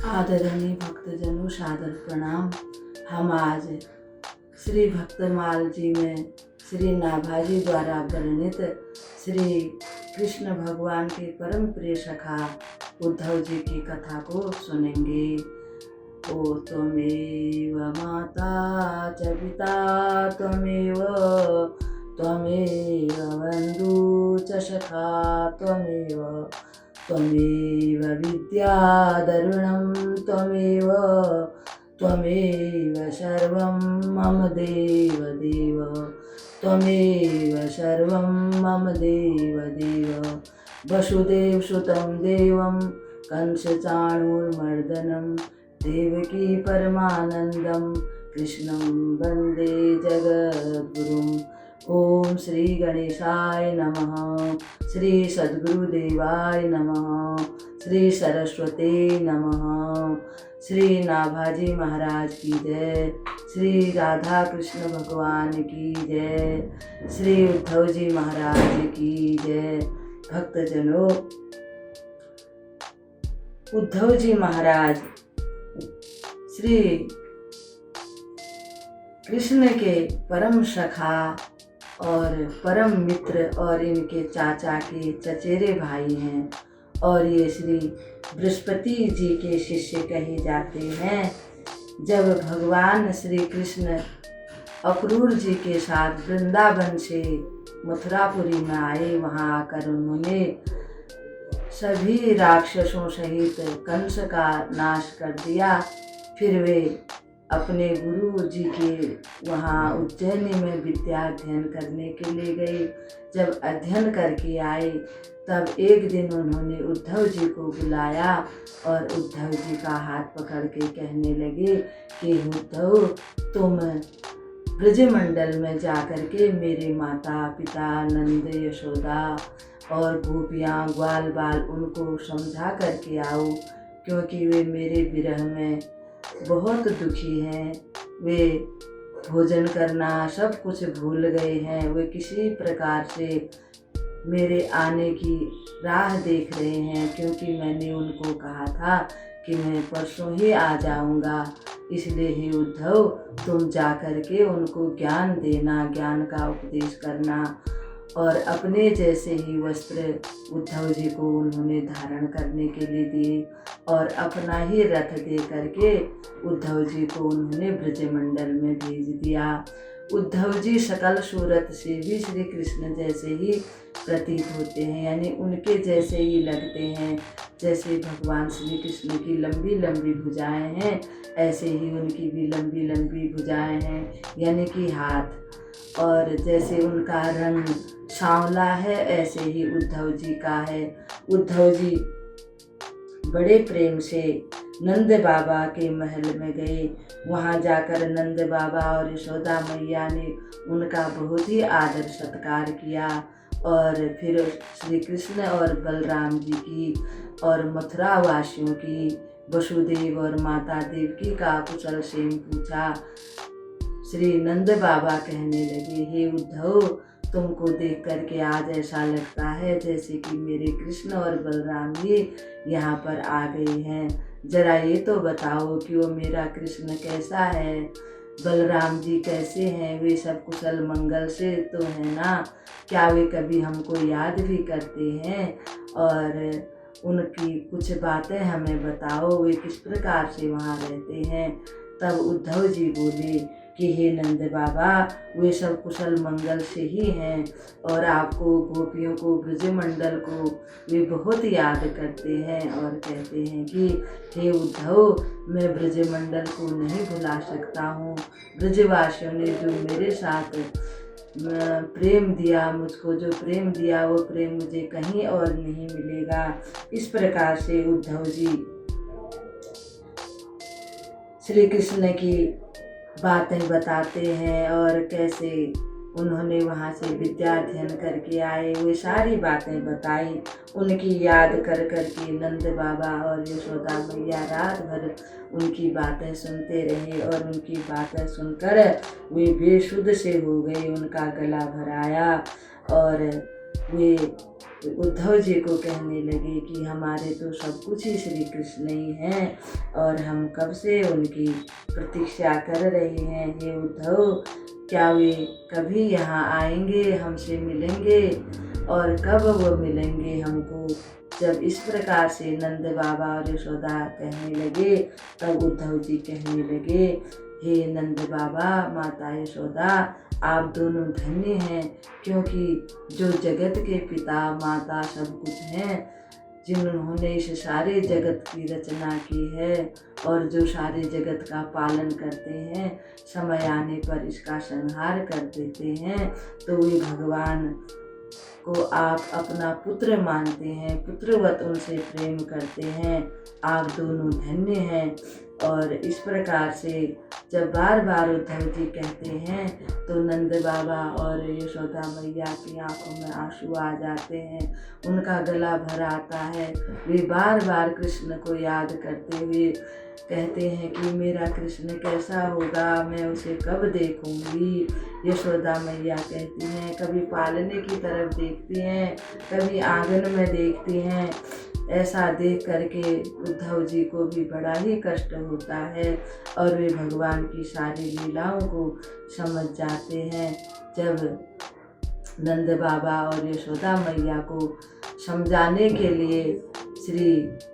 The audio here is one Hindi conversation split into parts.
आदरणीय भक्तजनों, सादर प्रणाम। हम आज श्री भक्तमाल जी में श्री नाभाजी द्वारा वर्णित श्री कृष्ण भगवान के परम प्रिय सखा उद्धव जी की कथा को सुनेंगे। ओ त्वमेव माता च पिता त्वमेव त्वमेव बन्धु च सखा त्वमेव त्वमेव विद्याधरुणं त्वमेव त्वमेव सर्वं मम देव देव त्वमेव सर्वं मम देव देव। वसुदेवसुतं देवं कंसचाणूरमर्दनं देवकी परमानन्दं कृष्णं वन्दे जगद्गुरुम्। ओम श्री गणेशाय नमः, श्री सद्गुरुदेवाय नमः, श्री सरस्वती नमः। श्री नाभाजी महाराज की जय, श्री राधा कृष्ण भगवान की जय, श्री उद्धव जी महाराज की जय। भक्तजनों, उद्धव जी महाराज श्री कृष्ण के परम सखा और परम मित्र और इनके चाचा के चचेरे भाई हैं और ये श्री बृहस्पति जी के शिष्य कहे जाते हैं। जब भगवान श्री कृष्ण अक्रूर जी के साथ वृंदावन से मथुरापुरी में आए, वहाँ आकर उन्होंने सभी राक्षसों सहित कंस का नाश कर दिया। फिर वे अपने गुरु जी के वहाँ उज्जैनी में विद्या अध्ययन करने के लिए गए। जब अध्ययन करके आए तब एक दिन उन्होंने उद्धव जी को बुलाया और उद्धव जी का हाथ पकड़ के कहने लगे कि उद्धव, तुम ब्रजमंडल में जाकर के मेरे माता पिता नंद यशोदा और गोपियाँ ग्वाल बाल उनको समझा करके आओ, क्योंकि वे मेरे विरह में बहुत दुखी हैं। वे भोजन करना सब कुछ भूल गए हैं। वे किसी प्रकार से मेरे आने की राह देख रहे हैं, क्योंकि मैंने उनको कहा था कि मैं परसों ही आ जाऊंगा। इसलिए ही उद्धव, तुम जाकर के उनको ज्ञान देना, ज्ञान का उपदेश करना। और अपने जैसे ही वस्त्र उद्धव जी को उन्होंने धारण करने के लिए दिए और अपना ही रथ दे करके उद्धव जी को उन्होंने ब्रजमंडल में भेज दिया। उद्धव जी सकल सूरत से भी श्री कृष्ण जैसे ही प्रतीत होते हैं, यानी उनके जैसे ही लगते हैं। जैसे भगवान श्री कृष्ण की लंबी लंबी भुजाएं हैं, ऐसे ही उनकी भी लंबी लंबी भुजाएं हैं, यानी कि हाथ। और जैसे उनका रंग सांवला है, ऐसे ही उद्धव जी का है। उद्धव जी बड़े प्रेम से नंद बाबा के महल में गए। वहाँ जाकर नंद बाबा और यशोदा मैया ने उनका बहुत ही आदर सत्कार किया और फिर श्री कृष्ण और बलराम जी की और मथुरा वासियों की, वसुदेव और माता देवकी का कुशल क्षेम पूछा। श्री नंद बाबा कहने लगे, हे उद्धव, तुमको देख करके आज ऐसा लगता है जैसे कि मेरे कृष्ण और बलराम जी यहाँ पर आ गए हैं। जरा ये तो बताओ कि वो मेरा कृष्ण कैसा है, बलराम जी कैसे हैं, वे सब कुशल मंगल से तो है ना? क्या वे कभी हमको याद भी करते हैं? और उनकी कुछ बातें हमें बताओ, वे किस प्रकार से वहाँ रहते हैं। तब उद्धव जी बोले कि हे नंद बाबा, वे सब कुशल मंगल से ही हैं और आपको, गोपियों को, ब्रजमंडल को वे बहुत याद करते हैं और कहते हैं कि हे उद्धव, मैं ब्रजमंडल को नहीं भुला सकता हूँ। ब्रजवासियों ने जो मेरे साथ प्रेम दिया, मुझको जो प्रेम दिया, वो प्रेम मुझे कहीं और नहीं मिलेगा। इस प्रकार से उद्धव जी श्री कृष्ण की बातें बताते हैं और कैसे उन्होंने वहाँ से विद्या अध्ययन करके आए, वे सारी बातें बताई। उनकी याद कर कर के नंद बाबा और यशोदा मैया रात भर उनकी बातें सुनते रहे और उनकी बातें सुनकर वे बेसुध से हो गए। उनका गला भर आया और वे उद्धव जी को कहने लगे कि हमारे तो सब कुछ ही श्री कृष्ण ही हैं और हम कब से उनकी प्रतीक्षा कर रहे हैं। हे उद्धव, क्या वे कभी यहाँ आएंगे, हमसे मिलेंगे, और कब वो मिलेंगे हमको। जब इस प्रकार से नंद बाबा और यशोदा कहने लगे, तब उद्धव जी कहने लगे, हे नंद बाबा, माता यशोदा, आप दोनों धन्य हैं, क्योंकि जो जगत के पिता माता सब कुछ हैं, जिन्होंने इस सारे जगत की रचना की है और जो सारे जगत का पालन करते हैं, समय आने पर इसका संहार कर देते हैं, तो वे भगवान को आप अपना पुत्र मानते हैं, पुत्रवत उनसे प्रेम करते हैं। आप दोनों धन्य हैं। और इस प्रकार से जब बार बार उद्धव जी कहते हैं, तो नंद बाबा और यशोदा मैया की आंखों में आंसू आ जाते हैं, उनका गला भर आता है। वे बार बार कृष्ण को याद करते हुए कहते हैं कि मेरा कृष्ण कैसा होगा, मैं उसे कब देखूंगी। यशोदा मैया कहती हैं, कभी पालने की तरफ देखती हैं, कभी आंगन में देखती हैं। ऐसा देख करके उद्धव जी को भी बड़ा ही कष्ट होता है और वे भगवान की सारी लीलाओं को समझ जाते हैं। जब नंद बाबा और यशोदा मैया को समझाने के लिए श्री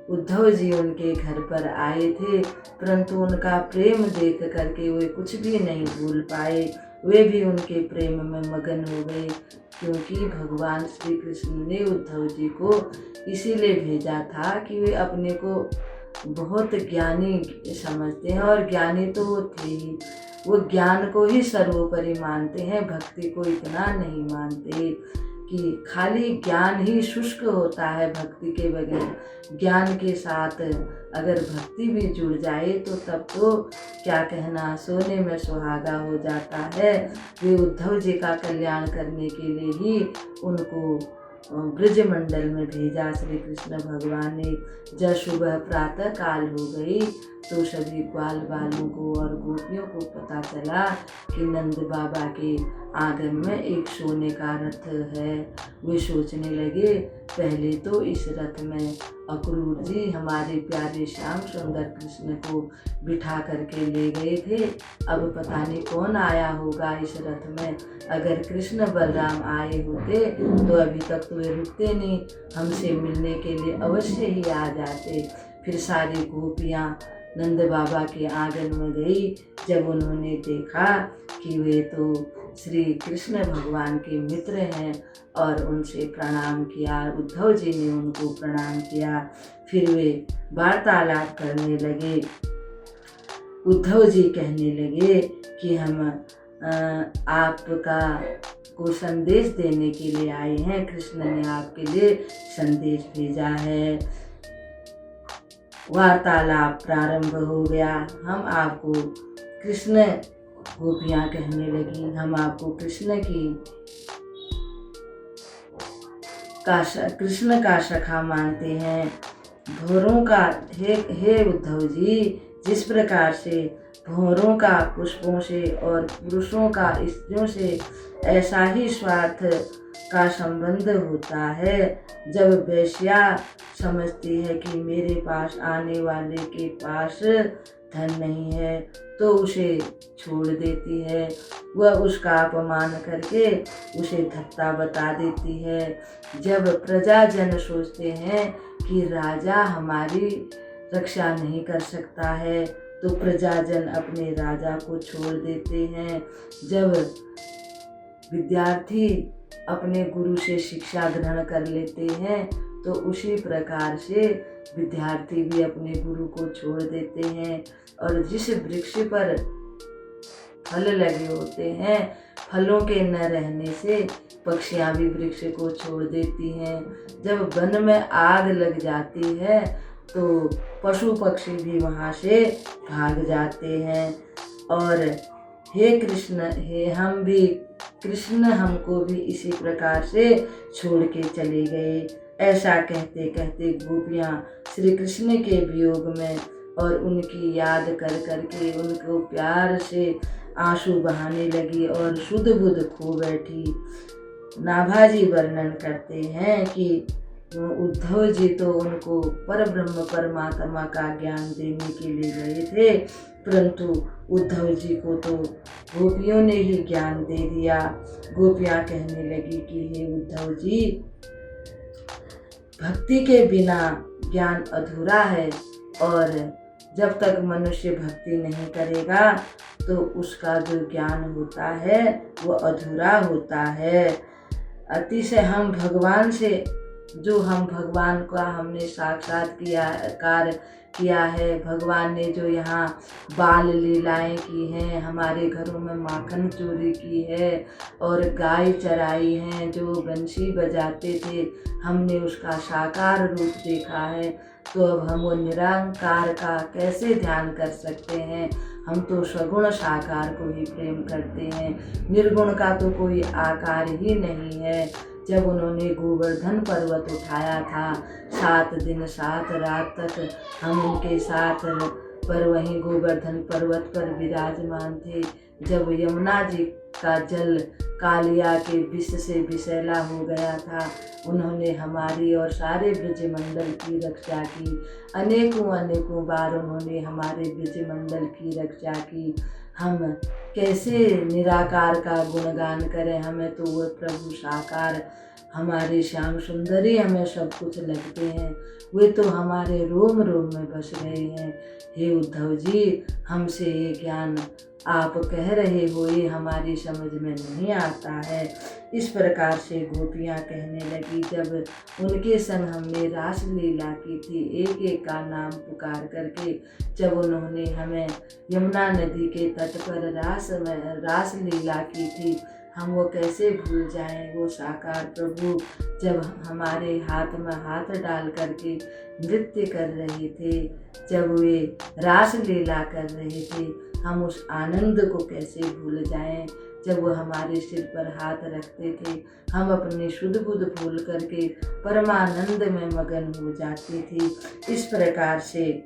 उद्धव जी उनके घर पर आए थे, परंतु उनका प्रेम देख करके वे कुछ भी नहीं भूल पाए। वे भी उनके प्रेम में मगन हो गए, क्योंकि भगवान श्री कृष्ण ने उद्धव जी को इसीलिए भेजा था कि वे अपने को बहुत ज्ञानी समझते हैं, और ज्ञानी तो वो थे ही। वो ज्ञान को ही सर्वोपरि मानते हैं, भक्ति को इतना नहीं मानते कि खाली ज्ञान ही शुष्क होता है भक्ति के बगैर। ज्ञान के साथ अगर भक्ति भी जुड़ जाए तो तब तो क्या कहना, सोने में सुहागा हो जाता है। वे उद्धव जी का कल्याण करने के लिए ही उनको ब्रजमंडल में भेजा श्री कृष्ण भगवान ने। जब सुबह प्रातः काल हो गई तो सभी ग्वाल बालों को और गोपियों को पता चला कि नंद बाबा के आंगन में एक सोने का रथ है। वे सोचने लगे, पहले तो इस रथ में अक्रूर जी हमारे प्यारे श्याम सुंदर कृष्ण को बिठा करके ले गए थे, अब पता नहीं कौन आया होगा इस रथ में। अगर कृष्ण बलराम आए होते तो अभी तक तो वे रुकते नहीं, हमसे मिलने के लिए अवश्य ही आ जाते। फिर सारी गोपियाँ नंद बाबा के आंगन में गई। जब उन्होंने देखा कि वे तो श्री कृष्ण भगवान के मित्र हैं और उनसे प्रणाम किया, उद्धव जी ने उनको प्रणाम किया। फिर वे वार्तालाप करने लगे। उद्धव जी कहने लगे कि हम आपका को संदेश देने के लिए आए हैं, कृष्ण ने आपके लिए संदेश भेजा है। वार्तालाप प्रारंभ हो गया। हम आपको कृष्ण, गोपियाँ कहने लगी, हम आपको कृष्ण का सखा मानते हैं। भौरों का हे उद्धव जी, जिस प्रकार से भौरों का पुष्पों से और पुरुषों का स्त्रियों से ऐसा ही स्वार्थ का संबंध होता है। जब वेश्या समझती है कि मेरे पास आने वाले के पास धन नहीं है तो उसे छोड़ देती है, वह उसका अपमान करके उसे धत्ता बता देती है। जब प्रजाजन सोचते हैं कि राजा हमारी रक्षा नहीं कर सकता है तो प्रजाजन अपने राजा को छोड़ देते हैं। जब विद्यार्थी अपने गुरु से शिक्षा ग्रहण कर लेते हैं तो उसी प्रकार से विद्यार्थी भी अपने गुरु को छोड़ देते हैं। और जिस वृक्ष पर फल लगे होते हैं, फलों के न रहने से पक्षियां भी वृक्ष को छोड़ देती हैं। जब वन में आग लग जाती है तो पशु पक्षी भी वहाँ से भाग जाते हैं। और हे कृष्ण, हम भी कृष्ण हमको भी इसी प्रकार से छोड़ के चले गए। ऐसा कहते कहते गोपियाँ श्री कृष्ण के वियोग में और उनकी याद कर करके उनको प्यार से आंसू बहाने लगी और शुद्ध बुद्ध खो बैठी। नाभाजी वर्णन करते हैं कि उद्धव जी तो उनको परब्रह्म परमात्मा का ज्ञान देने के लिए गए थे, परंतु उद्धव जी को तो गोपियों ने ही ज्ञान दे दिया। गोपियाँ कहने लगी कि हे उद्धव जी, भक्ति के बिना ज्ञान अधूरा है, और जब तक मनुष्य भक्ति नहीं करेगा तो उसका जो ज्ञान होता है वो अधूरा होता है। अतिशय हम भगवान से, जो हम भगवान का हमने साक्षात्कार किया है, भगवान ने जो यहाँ बाल लीलाएं की हैं, हमारे घरों में माखन चोरी की है और गाय चराई हैं, जो बंसी बजाते थे, हमने उसका साकार रूप देखा है, तो अब हम वो निरंकार का कैसे ध्यान कर सकते हैं। हम तो सगुण साकार को ही प्रेम करते हैं, निर्गुण का तो कोई आकार ही नहीं है। जब उन्होंने गोवर्धन पर्वत उठाया था, 7 दिन 7 रात तक हम उनके साथ पर वहीं गोवर्धन पर्वत पर विराजमान थे। जब यमुना जी का जल कालिया के विष से विषैला हो गया था, उन्होंने हमारी और सारे ब्रजमंडल की रक्षा की। अनेकों बार उन्होंने हमारे ब्रजमंडल की रक्षा की। हम कैसे निराकार का गुणगान करें, हमें तो वो प्रभु साकार, हमारे श्याम सुंदरी हमें सब कुछ लगते हैं, वे तो हमारे रोम रोम में बस रहे हैं। हे उद्धव जी, हमसे ये ज्ञान आप कह रहे हो, ये हमारी समझ में नहीं आता है। इस प्रकार से गोपियाँ कहने लगी। जब उनके संग हमने रास लीला की थी, एक एक का नाम पुकार करके, जब उन्होंने हमें यमुना नदी के तट पर रास लीला की थी, हम वो कैसे भूल जाएं। वो साकार प्रभु जब हमारे हाथ में हाथ डाल करके नृत्य कर रहे थे, जब वे रास लीला कर रहे थे, हम उस आनंद को कैसे भूल जाएं। जब वो हमारे सिर पर हाथ रखते थे, हम अपनी शुद्ध बुद्ध भूल करके परमानंद में मगन हो जाते थे। इस प्रकार से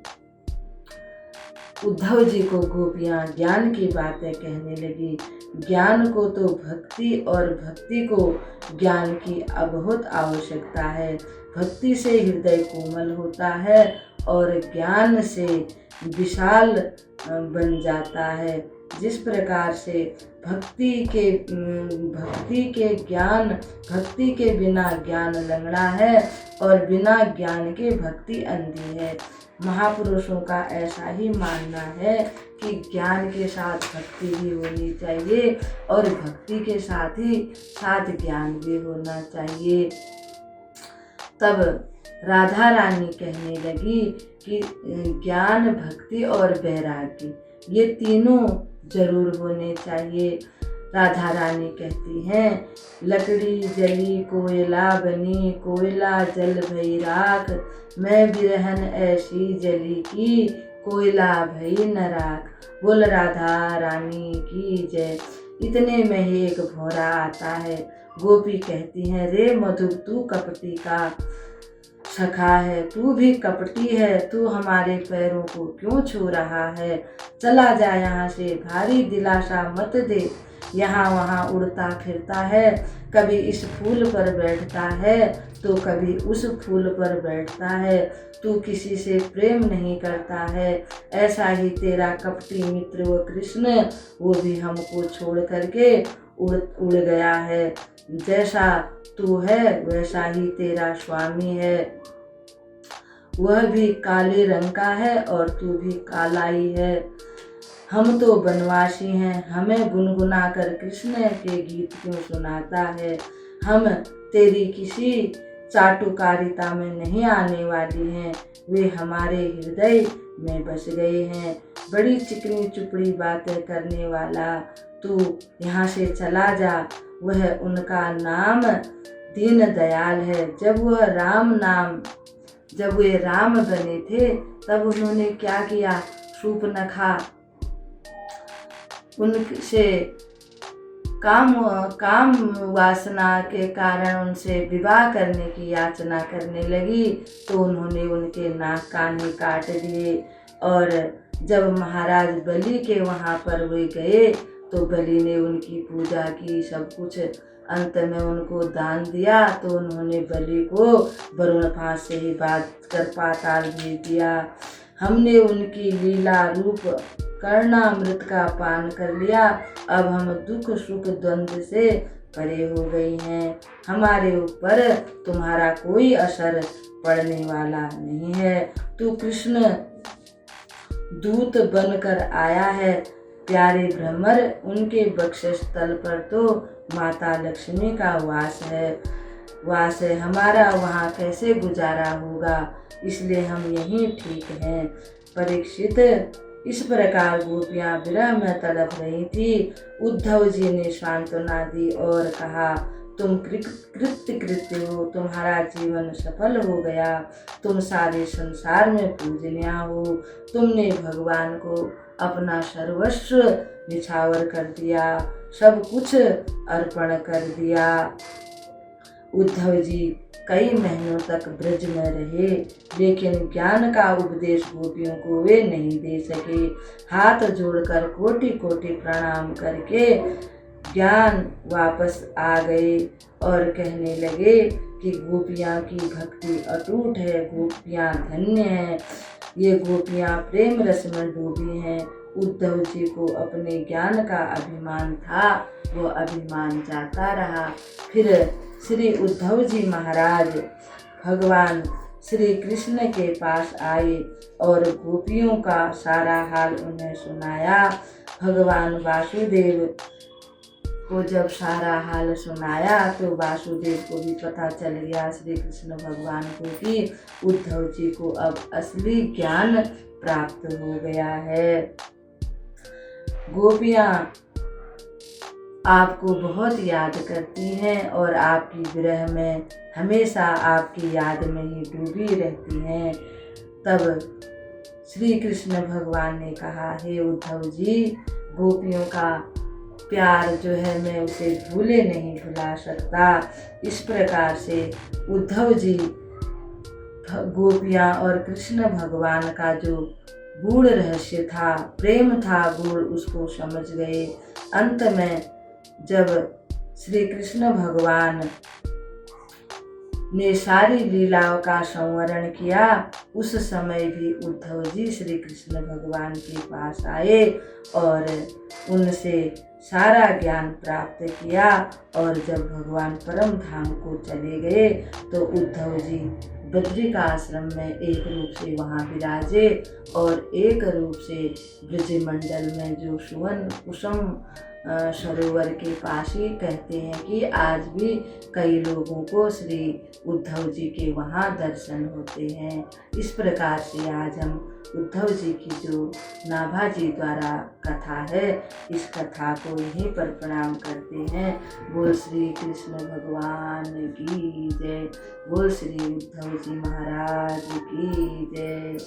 उद्धव जी को गोपियाँ ज्ञान की बातें कहने लगी। ज्ञान को तो भक्ति और भक्ति को ज्ञान की बहुत आवश्यकता है। भक्ति से हृदय कोमल होता है और ज्ञान से विशाल बन जाता है। जिस प्रकार से भक्ति के बिना ज्ञान लंगड़ा है और बिना ज्ञान के भक्ति अंधी है। महापुरुषों का ऐसा ही मानना है कि ज्ञान के साथ भक्ति भी होनी चाहिए और भक्ति के साथ ही साथ ज्ञान भी होना चाहिए। तब राधा रानी कहने लगी कि ज्ञान, भक्ति और वैराग्य ये तीनों जरूर होने चाहिए। राधा रानी कहती हैं, लकड़ी जली कोयला बनी, कोयला जल भई राख, मैं बिरहन ऐसी जली की, कोयला भई न राख। बोल राधा रानी की जय। इतने में ही एक भौरा आता है। गोपी कहती हैं, रे मधु, तू कपटी का सखा है, तू भी कपटी है, तू हमारे पैरों को क्यों छू रहा है। चला जा यहाँ से, भारी दिलासा मत दे। यहाँ वहाँ उड़ता फिरता है, कभी इस फूल पर बैठता है तो कभी उस फूल पर बैठता है। तू किसी से प्रेम नहीं करता है। ऐसा ही तेरा कपटी मित्र वो कृष्ण, वो भी हमको छोड़ करके उड़ गया है। जैसा तू है वैसा ही तेरा स्वामी है, वह भी काले रंग का है और तू भी काला ही है। हम तो बनवासी हैं, हमें गुनगुना कर कृष्ण के गीत क्यों सुनाता है। हम तेरी किसी चाटुकारिता में नहीं आने वाली हैं, वे हमारे हृदय में बस गए हैं। बड़ी चिकनी चुपड़ी बातें करने वाला, तू यहाँ से चला जा। वह उनका नाम दीन दयाल है। जब वे राम बने थे तब उन्होंने क्या किया, शूर्पणखा उनसे काम वासना के कारण उनसे विवाह करने की याचना करने लगी, तो उन्होंने उनके नाक कान काट दिए। और जब महाराज बलि के वहाँ पर वे गए तो बलि ने उनकी पूजा की, सब कुछ। अंत में उनको दान दिया तो उन्होंने बलि को वरुण पास से ही बात कर पाताल भेज दिया। हमने उनकी लीला रूप कर्णामृत का पान कर लिया, अब हम दुख सुख द्वंद्व से परे हो गई हैं। हमारे ऊपर तुम्हारा कोई असर पड़ने वाला नहीं है। तू कृष्ण दूत बनकर आया है। प्यारे भ्रमर, उनके वक्षस्थल पर तो माता लक्ष्मी का वास है। हमारा वहाँ कैसे गुजारा होगा, इसलिए हम यहीं ठीक हैं। परीक्षित, इस प्रकार गोपियाँ विरह में तड़प रही थी। उद्धव जी ने सांत्वना दी और कहा, तुम कृत्य हो, तुम्हारा जीवन सफल हो गया, तुम सारे संसार में पूजनीय हो। तुमने भगवान को अपना सर्वस्व निछावर कर दिया, सब कुछ अर्पण कर दिया। उद्धव जी कई महीनों तक ब्रज में रहे, लेकिन ज्ञान का उपदेश गोपियों को वे नहीं दे सके। हाथ जोड़कर कोटि कोटि प्रणाम करके ज्ञान वापस आ गए और कहने लगे कि गोपियाँ की भक्ति अटूट है, गोपियाँ धन्य हैं, ये गोपियाँ प्रेम रस में डूबी हैं। उद्धव जी को अपने ज्ञान का अभिमान था, वो अभिमान जाता रहा। फिर श्री उद्धव जी महाराज भगवान श्री कृष्ण के पास आए और गोपियों का सारा हाल उन्हें सुनाया। भगवान वासुदेव को जब सारा हाल सुनाया तो वासुदेव को भी पता चल गया, श्री कृष्ण भगवान को, कि उद्धव जी को अब असली ज्ञान प्राप्त हो गया है। गोपियाँ आपको बहुत याद करती हैं और आपकी विरह में हमेशा आपकी याद में ही डूबी रहती हैं। तब श्री कृष्ण भगवान ने कहा, हे उद्धव जी, गोपियों का प्यार जो है मैं उसे भूले नहीं भुला सकता। इस प्रकार से उद्धव जी गोपियाँ और कृष्ण भगवान का जो गूढ़ रहस्य था, प्रेम था गूढ़, उसको समझ गए। अंत में जब श्री कृष्ण भगवान ने सारी लीलाओं का संवरण किया, उस समय भी उद्धव जी श्री कृष्ण भगवान के पास आए और उनसे सारा ज्ञान प्राप्त किया। और जब भगवान परम धाम को चले गए तो उद्धव जी बद्री का आश्रम में एक रूप से वहाँ विराजे और एक रूप से ब्रजमंडल में जो सुवन कुसुम सरोवर के पास ही कहते हैं कि आज भी कई लोगों को श्री उद्धव जी के वहाँ दर्शन होते हैं। इस प्रकार से आज हम उद्धव जी की जो नाभा जी द्वारा कथा है, इस कथा को यहीं पर प्रणाम करते हैं। बोल श्री कृष्ण भगवान की जय, बोल श्री उद्धव जी महाराज की जय।